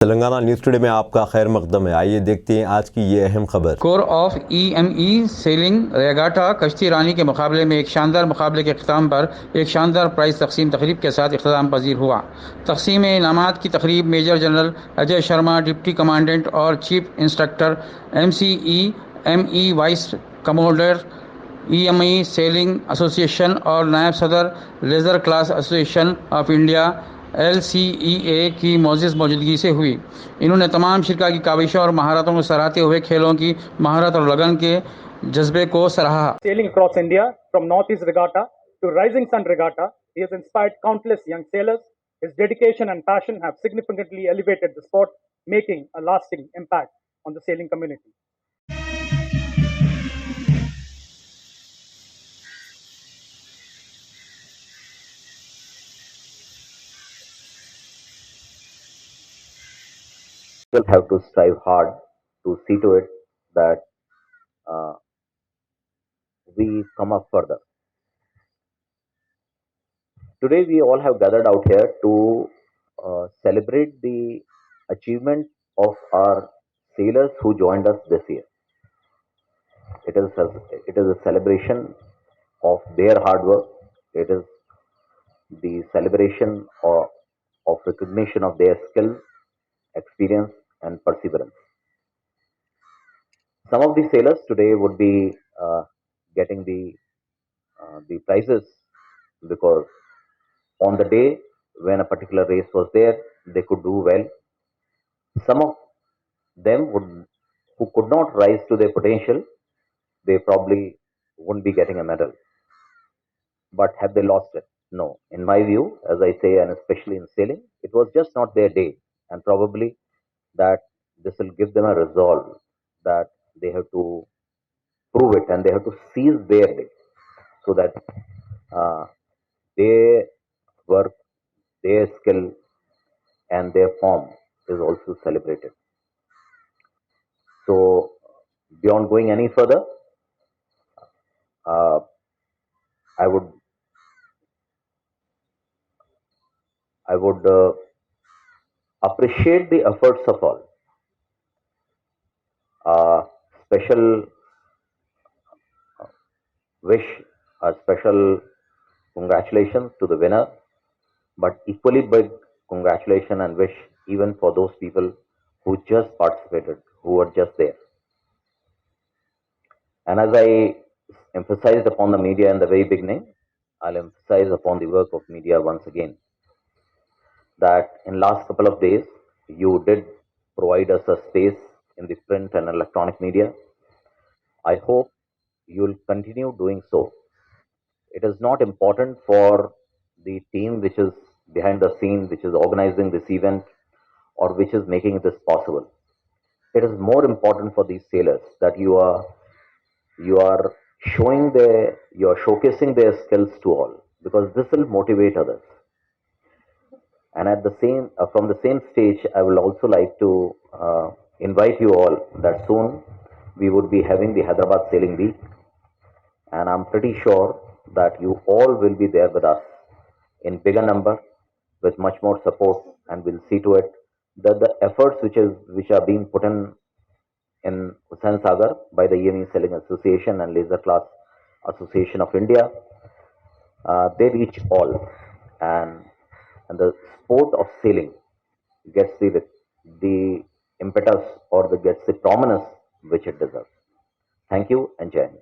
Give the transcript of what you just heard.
Telangana news today में आपका खैर मकदम है। आइए देखते हैं आज की ये अहम खबर। Core of EME selling regatta कश्ती रानी के मुकाबले में एक शानदार मुकाबले के अख्ताम पर एक शानदार प्राइज तकसीम तकरीब के साथ इख्तिताम पजीर हुआ। तकसीम इनामात की तकरीब major general Ajay Sharma, deputy commandant और chief instructor MCEME vice commodore EME sailing association और नायब सदर laser class association of India LCEA की मोअज़्ज़िज़ मौजूदगी से हुई। इन्होंने तमाम शिरका की काविशों और महारतों को सराहते हुए खेलों की महारत और लगन के जज्बे को सराहा। Sailing across India from Northeast Regatta to Rising Sun Regatta, he has inspired countless young sailors. His dedication and passion have significantly elevated the sport, making a lasting impact on the sailing community. Will have to strive hard to see to it that we come up further. Today, we all have gathered out here to celebrate the achievement of our sailors who joined us this year. It is a celebration of their hard work. It is the celebration of recognition of their skill, experience, and perseverance. Some of the sailors today would be getting the prizes because on the day when a particular race was there, they could do well. Some of them who could not rise to their potential, they probably wouldn't be getting a medal. But have they lost it? No. In my view, as I say, and especially in sailing, it was just not their day, and probably that this will give them a resolve that they have to prove it and they have to seize their day so that their work, their skill, and their form is also celebrated. So, beyond going any further, uh, I would appreciate the efforts of all. Special wish, a special congratulations to the winner, but equally big congratulations and wish even for those people who just participated, who were just there. And as I emphasized upon the media in the very beginning, I'll emphasize upon the work of media once again. That in last couple of days, you did provide us a space in the print and electronic media. I hope you'll continue doing so. It is not important for the team which is behind the scene, which is organizing this event, or which is making this possible. It is more important for these sailors that you are you are showcasing their skills to all, because this will motivate others. And at the same from the same stage, I will also like to invite you all that soon we would be having the Hyderabad Sailing Week, and I'm pretty sure that you all will be there with us in bigger number with much more support, and we'll see to it that the efforts which are being put in Hussain Sagar by the EME Sailing Association and Laser Class Association of India, they reach all, and the sport of sailing gets the impetus or gets the prominence which it deserves. Thank you and Jai Hind.